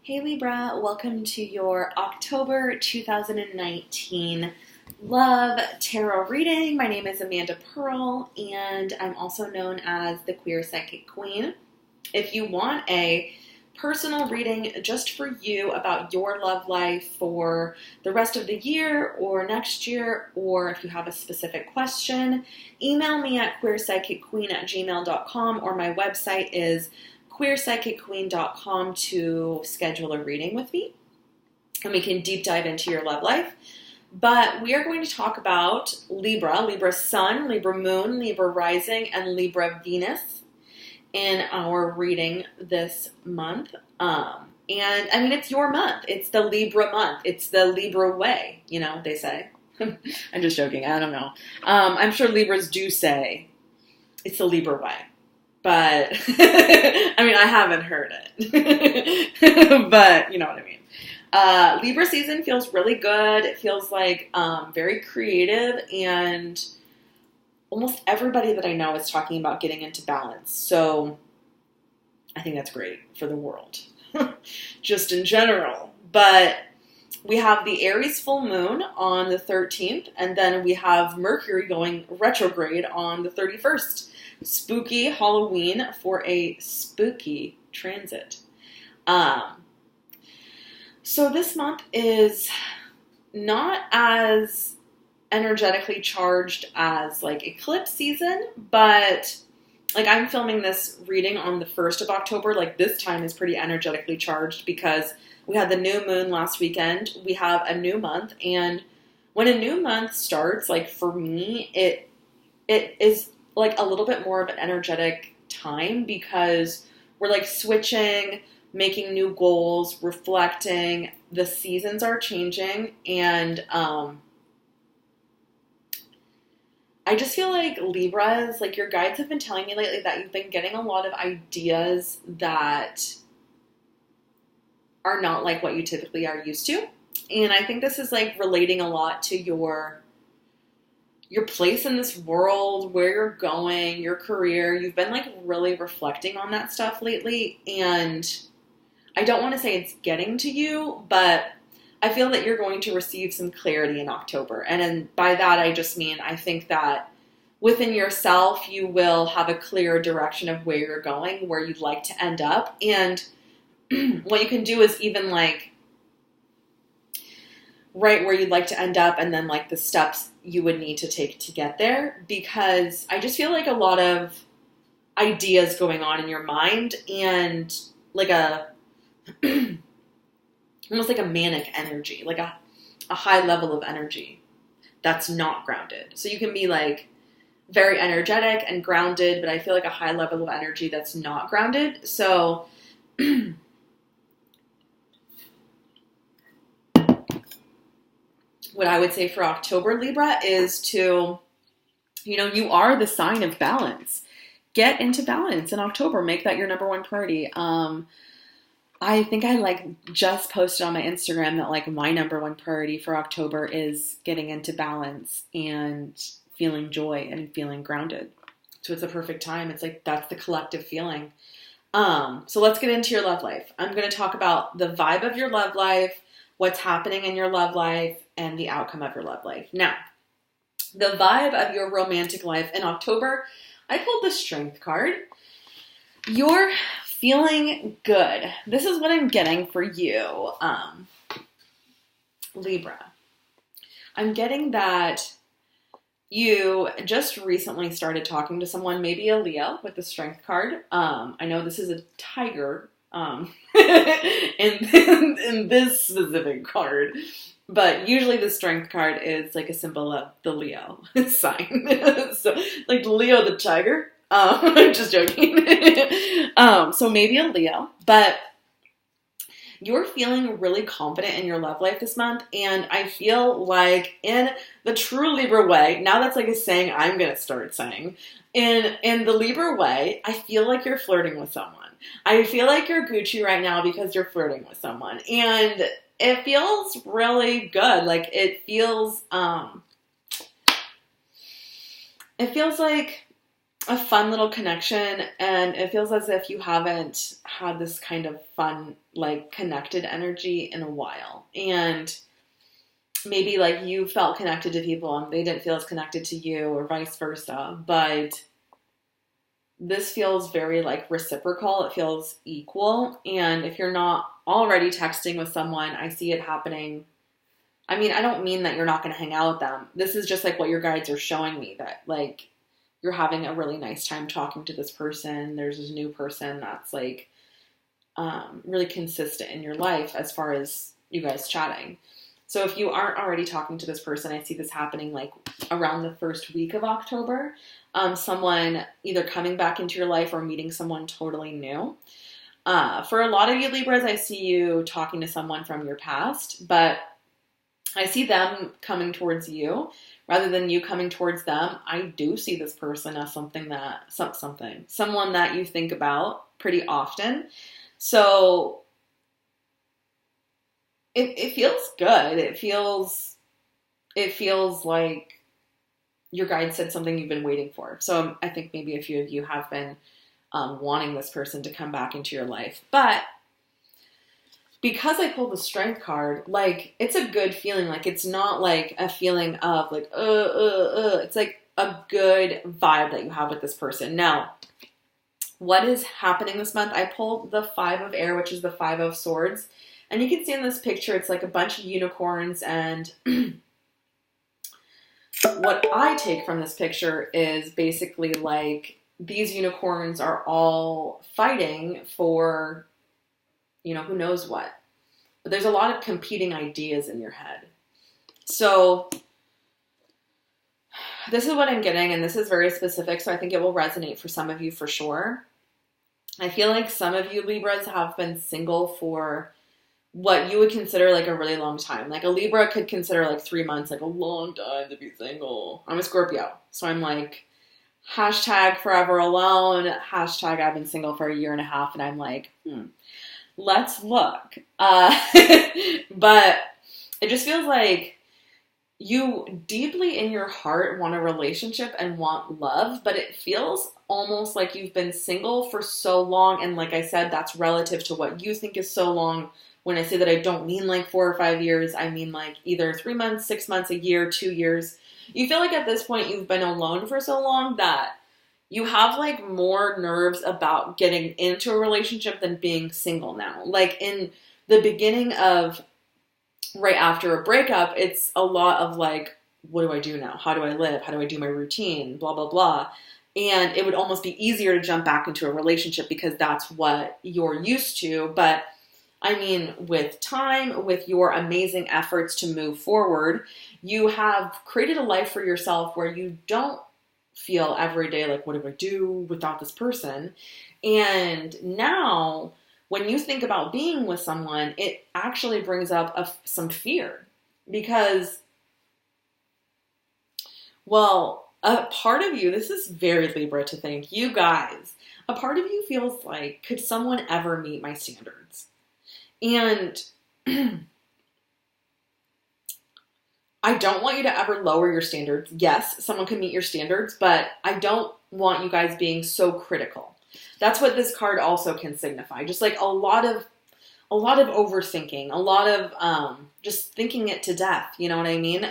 Hey Libra, welcome to your October 2019 Love Tarot reading. My name is Amanda Pearl, and I'm also known as the Queer Psychic Queen. If you want a personal reading just for you about your love life for the rest of the year or next year, or if you have a specific question, email me at queerpsychicqueen@gmail.com, or my website is queerpsychicqueen.com to schedule a reading with me, and we can deep dive into your love life. But we are going to talk about Libra, Libra Sun, Libra Moon, Libra Rising, and Libra Venus in our reading this month. And I mean, it's your month. It's the Libra month. It's the Libra way, they say. I'm just joking. I don't know. I'm sure Libras do say it's the Libra way. But, I mean, I haven't heard it. But, you know what I mean. Libra season feels really good. It feels like very creative, and almost everybody that I know is talking about getting into balance. So I think that's great for the world, just in general. But we have the Aries full moon on the 13th, and then we have Mercury going retrograde on the 31st. Spooky Halloween for a spooky transit. So this month is not as energetically charged as like eclipse season, but like I'm filming this reading on the 1st of October. Like this time is pretty energetically charged because we had the new moon last weekend. We have a new month, and when a new month starts, like for me, it is like a little bit more of an energetic time because we're like switching, making new goals, reflecting. The seasons are changing, and I just feel like Libras, like your guides have been telling me lately that you've been getting a lot of ideas that are not like what you typically are used to. And I think this is like relating a lot to your place in this world, where you're going, your career. You've been like really reflecting on that stuff lately, and I don't want to say it's getting to you, but I feel that you're going to receive some clarity in October. And by that, I just mean I think that within yourself, you will have a clear direction of where you're going, where you'd like to end up. And what you can do is even like write where you'd like to end up, and then like the steps you would need to take to get there, because I just feel like a lot of ideas going on in your mind, and like almost like a manic energy, like a high level of energy that's not grounded. So you can be like very energetic and grounded, but I feel like a high level of energy that's not grounded. So what I would say for October, Libra, is to, you are the sign of balance. Get into balance in October. Make that your number one priority. I think I just posted on my Instagram that like my number one priority for October is getting into balance and feeling joy and feeling grounded. So it's a perfect time. It's like that's the collective feeling. So let's get into your love life. I'm going to talk about the vibe of your love life, what's happening in your love life, and the outcome of your love life. Now, the vibe of your romantic life in October, I pulled the Strength card. You're feeling good. This is what I'm getting for you, Libra. I'm getting that you just recently started talking to someone, maybe a Leo with the Strength card. I know this is a tiger in this specific card, but usually the Strength card is like a symbol of the Leo sign. So like Leo the tiger. I'm just joking. So maybe a Leo, but you're feeling really confident in your love life this month. And I feel like in the true Libra way, now that's like a saying I'm going to start saying, in the Libra way, I feel like you're flirting with someone. I feel like you're Gucci right now because you're flirting with someone. And it feels really good. Like it feels like a fun little connection, and it feels as if you haven't had this kind of fun, like, connected energy in a while. And maybe, like, you felt connected to people and they didn't feel as connected to you, or vice versa. But this feels very, like, reciprocal. It feels equal. And if you're not already texting with someone, I see it happening. I mean, I don't mean that you're not going to hang out with them. This is just, like, what your guides are showing me, that, like, you're having a really nice time talking to this person. There's this new person that's, like, really consistent in your life as far as you guys chatting. So if you aren't already talking to this person, I see this happening, like, around the first week of October. Someone either coming back into your life or meeting someone totally new. For a lot of you Libras, I see you talking to someone from your past, but I see them coming towards you rather than you coming towards them. I do see this person as someone that you think about pretty often. So it feels good. It feels like your guide said something you've been waiting for. So I think maybe a few of you have been wanting this person to come back into your life. But because I pulled the Strength card, like, it's a good feeling. Like, it's not like a feeling of, like, It's like a good vibe that you have with this person. Now, what is happening this month? I pulled the 5 of Air, which is the 5 of Swords. And you can see in this picture, it's like a bunch of unicorns. And what I take from this picture is basically, like, these unicorns are all fighting for, who knows what. But there's a lot of competing ideas in your head. So this is what I'm getting, and this is very specific, so I think it will resonate for some of you for sure. I feel like some of you Libras have been single for what you would consider, like, a really long time. Like, a Libra could consider, like, 3 months, like, a long time to be single. I'm a Scorpio, so I'm like, hashtag forever alone, hashtag I've been single for 1.5 years, and I'm like, let's look. But it just feels like you deeply in your heart want a relationship and want love, but it feels almost like you've been single for so long. And like I said, that's relative to what you think is so long. When I say that, I don't mean like 4 or 5 years. I mean like either 3 months, 6 months, a year, 2 years. You feel like at this point you've been alone for so long that you have like more nerves about getting into a relationship than being single now. Like in the beginning of right after a breakup, it's a lot of like, what do I do now? How do I live? How do I do my routine? Blah, blah, blah. And it would almost be easier to jump back into a relationship because that's what you're used to. But I mean, with time, with your amazing efforts to move forward, you have created a life for yourself where you don't feel every day like, what do I do without this person? And now, when you think about being with someone, it actually brings up some fear. Because, well, a part of you, this is very Libra to think, you guys, a part of you feels like, could someone ever meet my standards? And I don't want you to ever lower your standards. Yes, someone can meet your standards, but I don't want you guys being so critical. That's what this card also can signify. Just like a lot of overthinking, a lot of just thinking it to death. You know what I mean?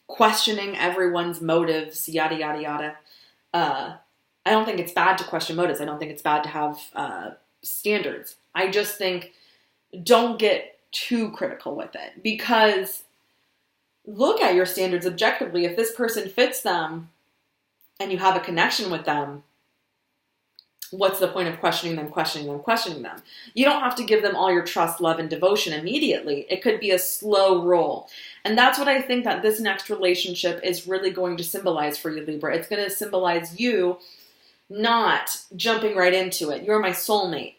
Questioning everyone's motives, yada, yada, yada. I don't think it's bad to question motives. I don't think it's bad to have standards. I just think don't get too critical with it, because look at your standards objectively. If this person fits them and you have a connection with them, what's the point of questioning them? You don't have to give them all your trust, love, and devotion immediately. It could be a slow roll. And that's what I think that this next relationship is really going to symbolize for you, Libra. It's going to symbolize you not jumping right into it. You're my soulmate.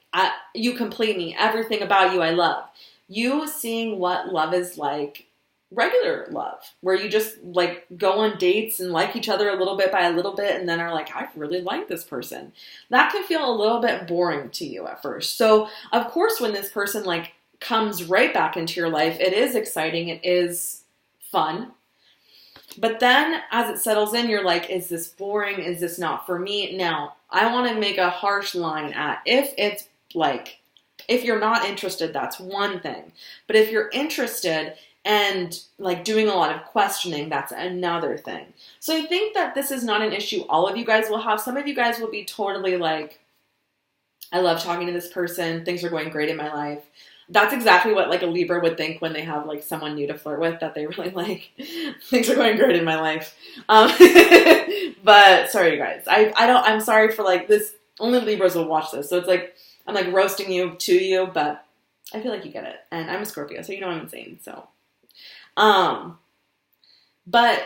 You complete me. Everything about you I love. You seeing what love is like, regular love, where you just like go on dates and like each other a little bit by a little bit and then are like, I really like this person. That can feel a little bit boring to you at first. So of course, when this person like comes right back into your life, it is exciting. It is fun. But then as it settles in, you're like, is this boring? Is this not for me? Now, I want to make a harsh line at if it's like, if you're not interested, that's one thing. But if you're interested and like doing a lot of questioning, that's another thing. So I think that this is not an issue all of you guys will have. Some of you guys will be totally like, I love talking to this person. Things are going great in my life. That's exactly what like a Libra would think when they have like someone new to flirt with that they really like. Things are going great in my life. But sorry, you guys. I'm sorry for like this. Only Libras will watch this. So it's like, I'm like roasting you to you, but I feel like you get it. And I'm a Scorpio, so you know I'm insane. So, but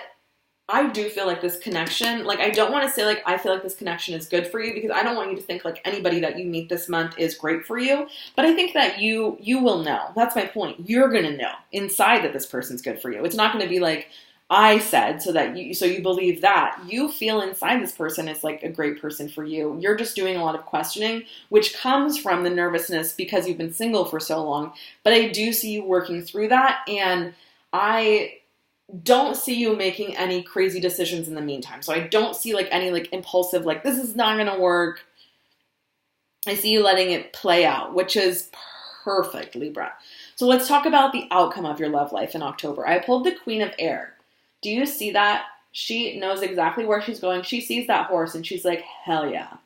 I do feel like this connection, like I don't want to say like I feel like this connection is good for you because I don't want you to think like anybody that you meet this month is great for you. But I think that you will know. That's my point. You're going to know inside that this person's good for you. It's not going to be like I said so you believe that. You feel inside this person is like a great person for you. You're just doing a lot of questioning, which comes from the nervousness because you've been single for so long. But I do see you working through that, and I don't see you making any crazy decisions in the meantime. So I don't see like any like impulsive, like this is not going to work. I see you letting it play out, which is perfect, Libra. So let's talk about the outcome of your love life in October. I pulled the Queen of Air. Do you see that? She knows exactly where she's going. She sees that horse and she's like, hell yeah.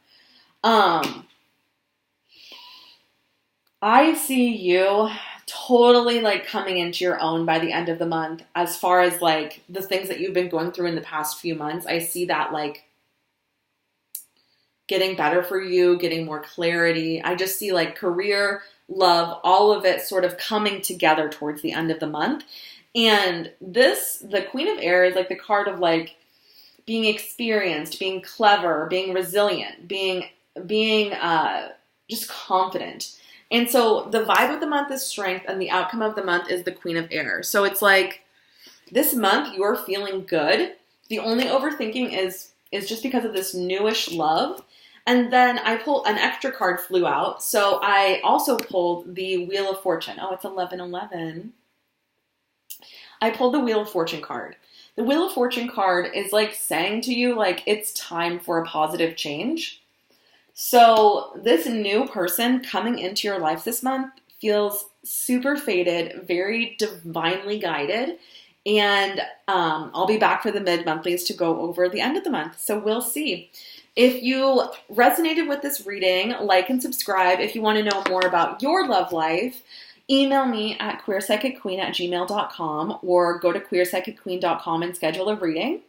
I see you totally like coming into your own by the end of the month. As far as like the things that you've been going through in the past few months, I see that like getting better for you, getting more clarity. I just see like career, love, all of it sort of coming together towards the end of the month. And the Queen of Air is like the card of like being experienced, being clever, being resilient, being just confident. And so the vibe of the month is strength, and the outcome of the month is the Queen of Air. So it's like this month you're feeling good. The only overthinking is just because of this newish love. And then I pulled an extra card flew out. So I also pulled the Wheel of Fortune. Oh, it's 11/11. I pulled the Wheel of Fortune card. The Wheel of Fortune card is like saying to you, like, it's time for a positive change. So this new person coming into your life this month feels super fated, very divinely guided. And I'll be back for the mid-monthlies to go over the end of the month. So we'll see. If you resonated with this reading, like and subscribe. If you want to know more about your love life, email me at queerpsychicqueen@gmail.com or go to queerpsychicqueen.com and schedule a reading.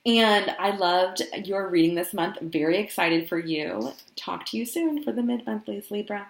And I loved your reading this month. I'm very excited for you. Talk to you soon for the mid-monthlies, Libra.